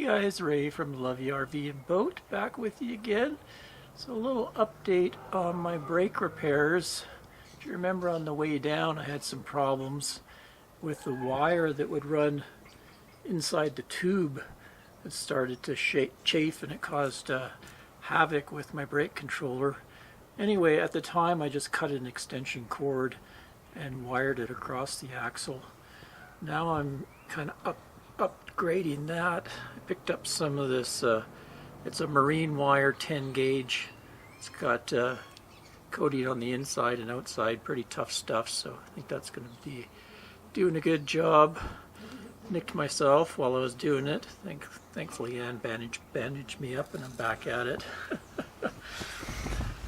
Hey guys, Ray from Lovey RV and Boat back with you again. So a little update on my brake repairs. If you remember on the way down I had some problems with the wire that would run inside the tube. It started to chafe and it caused havoc with my brake controller. Anyway, at the time I just cut an extension cord and wired it across the axle. Now I'm kind of upgrading that. I picked up some of this, it's a marine wire 10 gauge. It's got coating on the inside and outside, pretty tough stuff, so I think that's going to be doing a good job. Nicked myself while I was doing it. Thankfully Ann bandaged me up and I'm back at it.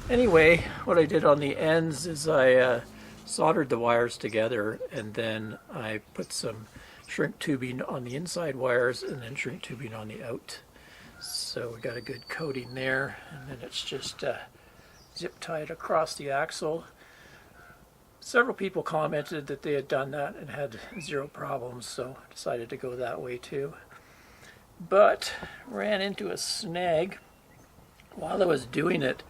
Anyway, what I did on the ends is I soldered the wires together, and then I put some shrink tubing on the inside wires and then shrink tubing on the out. So we got a good coating there, and then it's just zip tied across the axle. Several people commented that they had done that and had zero problems, so I decided to go that way too. But ran into a snag. While I was doing it,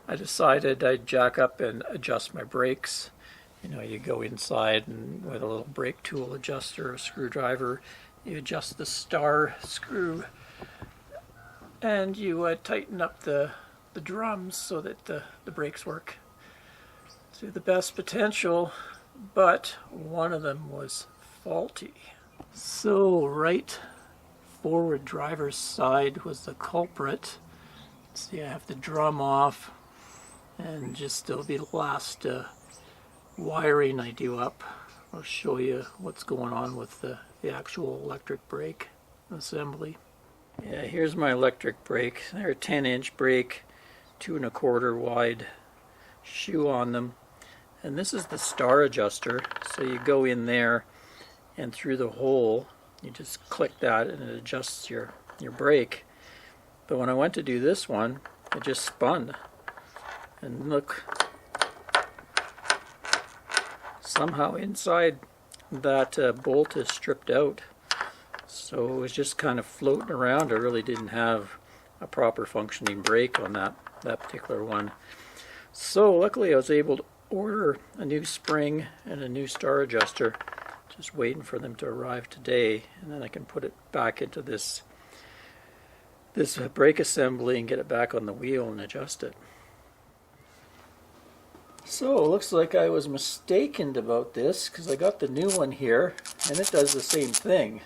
I decided I'd jack up and adjust my brakes. You know, you go inside and with a little brake tool adjuster, a screwdriver, you adjust the star screw and you tighten up the drums so that the brakes work to the best potential, but one of them was faulty. So right forward driver's side was the culprit. See, I have the drum off, and just there'll be the last wiring I do up. I'll show you what's going on with the actual electric brake assembly. Yeah, here's my electric brake. They're a 10-inch brake, 2 1/4 wide shoe on them. And this is the star adjuster. So you go in there and through the hole, you just click that and it adjusts your brake. But when I went to do this one, it just spun. And look, somehow inside that bolt is stripped out. So it was just kind of floating around. I really didn't have a proper functioning brake on that particular one. So luckily I was able to order a new spring and a new star adjuster. Just waiting for them to arrive today, and then I can put it back into this brake assembly and get it back on the wheel and adjust it. So it looks like I was mistaken about this, because I got the new one here and it does the same thing.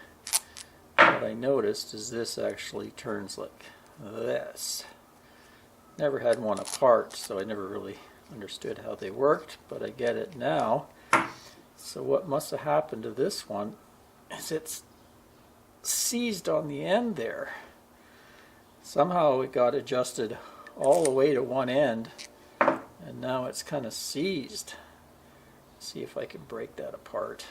What I noticed is this actually turns like this. Never had one apart, so I never really understood how they worked, but I get it now. So what must have happened to this one is it's seized on the end there. Somehow it got adjusted all the way to one end, and now it's kind of seized. See if I can break that apart.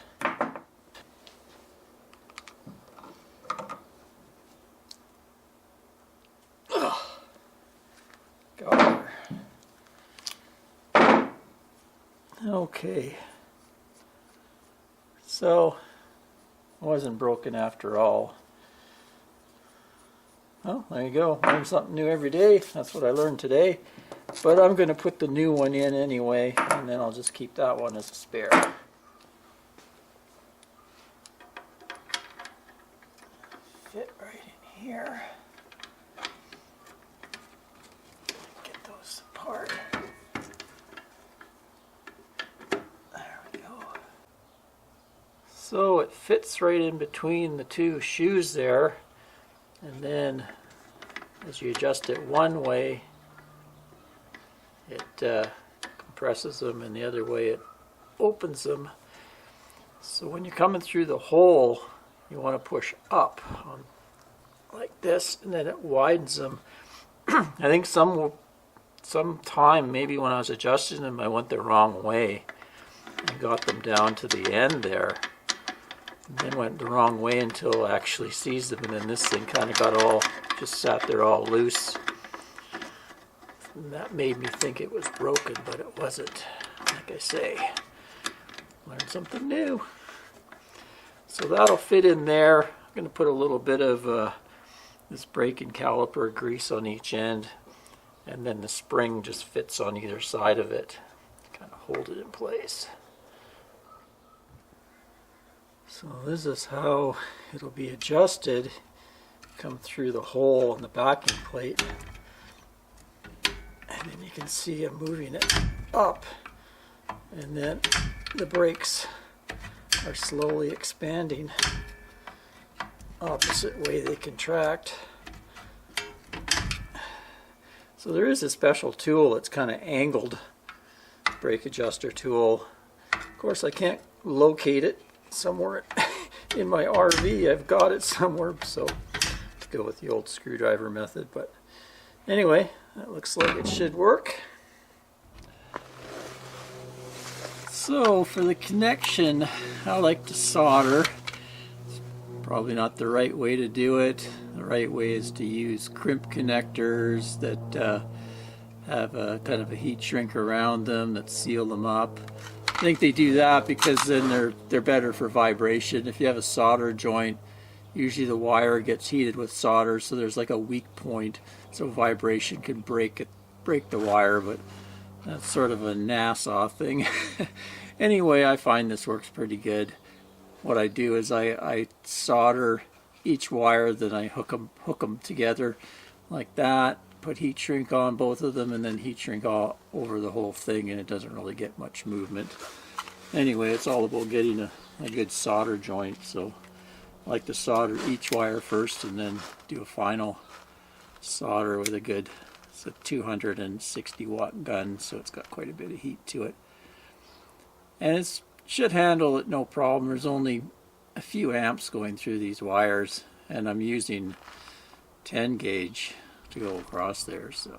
Got her. Okay. So, it wasn't broken after all. Well, there you go. Learn something new every day. That's what I learned today. But I'm going to put the new one in anyway, and then I'll just keep that one as a spare. Fit right in here. Get those apart. There we go. So it fits right in between the two shoes there, and then as you adjust it one way, it compresses them, and the other way it opens them. So when you're coming through the hole, you want to push up on like this, and then it widens them. I think some time, maybe when I was adjusting them, I went the wrong way and got them down to the end there, and then went the wrong way until I actually seized them, and then this thing kind of got all, just sat there all loose. And that made me think it was broken, but it wasn't. Like I say, learned something new. So that'll fit in there. I'm going to put a little bit of this brake and caliper grease on each end, and then the spring just fits on either side of it to kind of hold it in place. So this is how it'll be adjusted. Come through the hole in the backing plate, and then you can see I'm moving it up, and then the brakes are slowly expanding opposite way they contract. So there is a special tool that's kind of angled brake adjuster tool. Of course I can't locate it somewhere in my RV. I've got it somewhere, so to go with the old screwdriver method. But anyway, that looks like it should work. So for the connection, I like to solder. It's probably not the right way to do it. The right way is to use crimp connectors that have a kind of a heat shrink around them that seal them up. I think they do that because then they're better for vibration. If you have a solder joint, usually the wire gets heated with solder, so there's like a weak point, so vibration can break the wire, but that's sort of a Nassau thing. Anyway, I find this works pretty good. What I do is I solder each wire, then I hook them together like that, put heat shrink on both of them, and then heat shrink all over the whole thing, and it doesn't really get much movement. Anyway, it's all about getting a good solder joint, so I like to solder each wire first and then do a final solder with a good, it's a 260 watt gun, so it's got quite a bit of heat to it. And it should handle it no problem. There's only a few amps going through these wires, and I'm using 10 gauge to go across there, so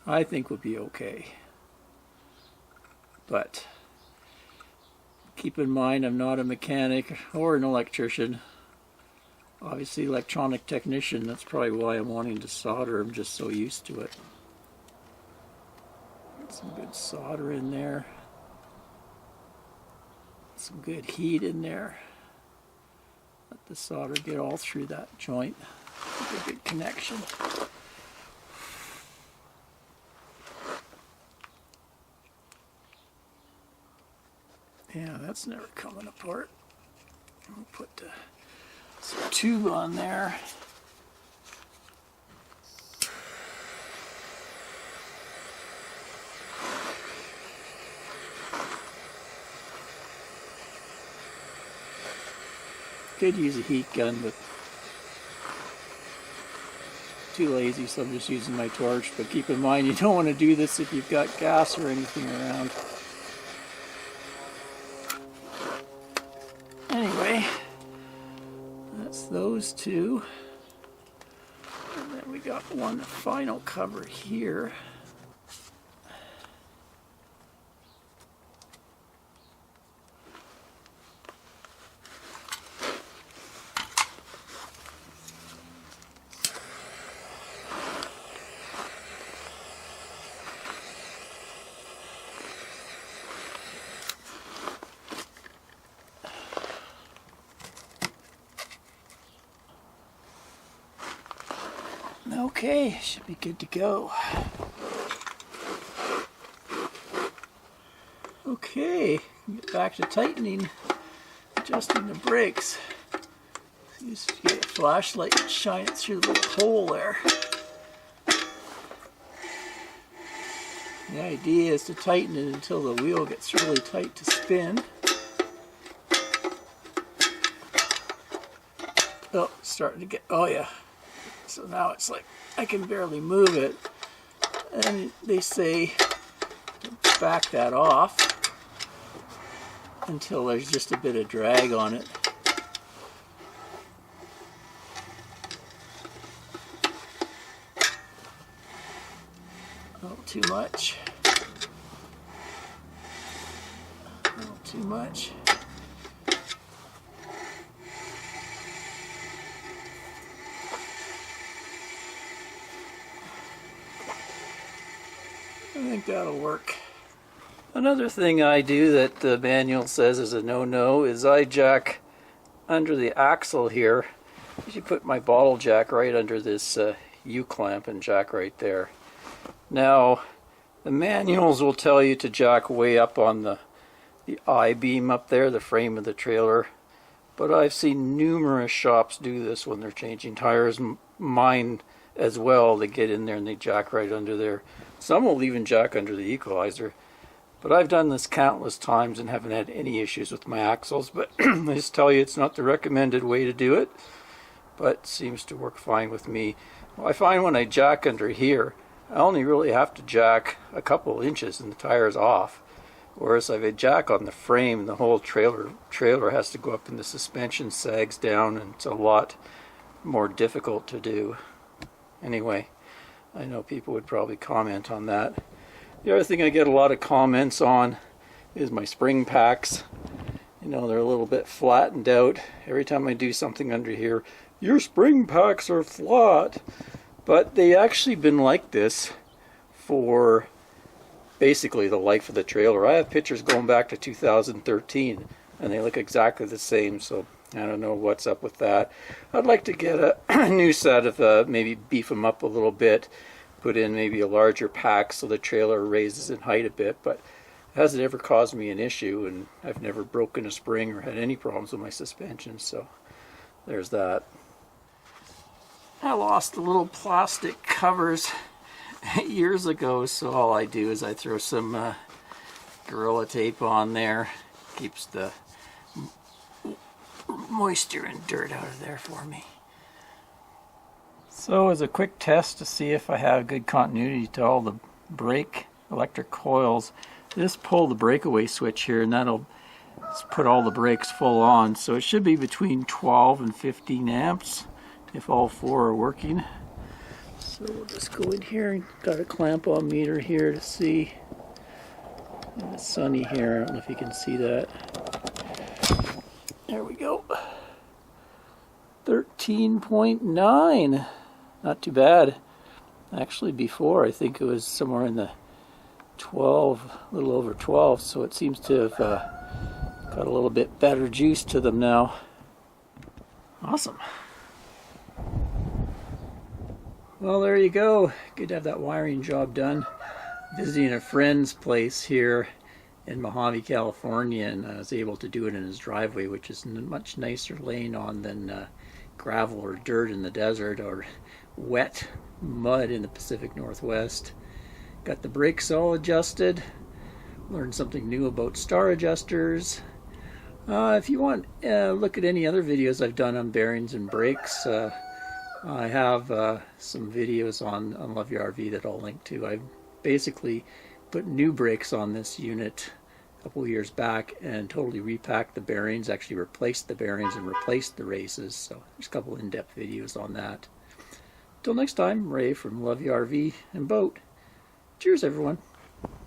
I think we'll be okay. But keep in mind, I'm not a mechanic or an electrician. Obviously electronic technician, that's probably why I'm wanting to solder. I'm just so used to it. Some good solder in there. Some good heat in there. Let the solder get all through that joint. Make a good connection. Yeah, that's never coming apart. I'll put some tube on there. Could use a heat gun, but too lazy, so I'm just using my torch. But keep in mind, you don't want to do this if you've got gas or anything around. Anyway, that's those two. And then we got one final cover here. Okay, should be good to go. Okay, get back to tightening, adjusting the brakes. Use a flashlight and shine it through the little hole there. The idea is to tighten it until the wheel gets really tight to spin. Oh, it's starting to get, oh yeah. So now it's like I can barely move it, and they say to back that off until there's just a bit of drag on it. Not too much. Not too much. I think that'll work. Another thing I do that the manual says is a no-no is I jack under the axle here usually put my bottle jack right under this U-clamp and jack right there. Now, the manuals will tell you to jack way up on the I-beam up there, the frame of the trailer. But I've seen numerous shops do this when they're changing tires. Mine as well, they get in there and they jack right under there. Some will even jack under the equalizer. But I've done this countless times and haven't had any issues with my axles. But I just tell you, it's not the recommended way to do it. But it seems to work fine with me. Well, I find when I jack under here, I only really have to jack a couple inches and the tire's off. Whereas if I jack on the frame, the whole trailer has to go up and the suspension sags down, and it's a lot more difficult to do. Anyway, I know people would probably comment on that. The other thing I get a lot of comments on is my spring packs. You know, they're a little bit flattened out. Every time I do something under here, your spring packs are flat. But they actually been like this for basically the life of the trailer. I have pictures going back to 2013 and they look exactly the same, so I don't know what's up with that. I'd like to get a new set of maybe beef them up a little bit, put in maybe a larger pack so the trailer raises in height a bit, but it hasn't ever caused me an issue, and I've never broken a spring or had any problems with my suspension, so there's that. I lost the little plastic covers years ago, so all I do is I throw some Gorilla Tape on there. Keeps the moisture and dirt out of there for me. So as a quick test to see if I have good continuity to all the brake electric coils, just pull the breakaway switch here and that'll put all the brakes full on. So it should be between 12 and 15 amps if all four are working. So we'll just go in here and got a clamp on meter here to see. And it's sunny here, I don't know if you can see that. There we go. 13.9. Not too bad. Actually before I think it was somewhere in the 12, a little over 12, so it seems to have got a little bit better juice to them now. Awesome. Well, there you go. Good to have that wiring job done. Visiting a friend's place here in Mojave, California, and I was able to do it in his driveway, which is much nicer laying on than gravel or dirt in the desert or wet mud in the Pacific Northwest. Got the brakes all adjusted. Learned something new about star adjusters. If you want to look at any other videos I've done on bearings and brakes, I have some videos on Love Your RV that I'll link to. I basically put new brakes on this unit a couple of years back and totally repacked the bearings, actually replaced the bearings and replaced the races. So there's a couple in-depth videos on that. Till next time, Ray from Love Your RV and Boat. Cheers, everyone.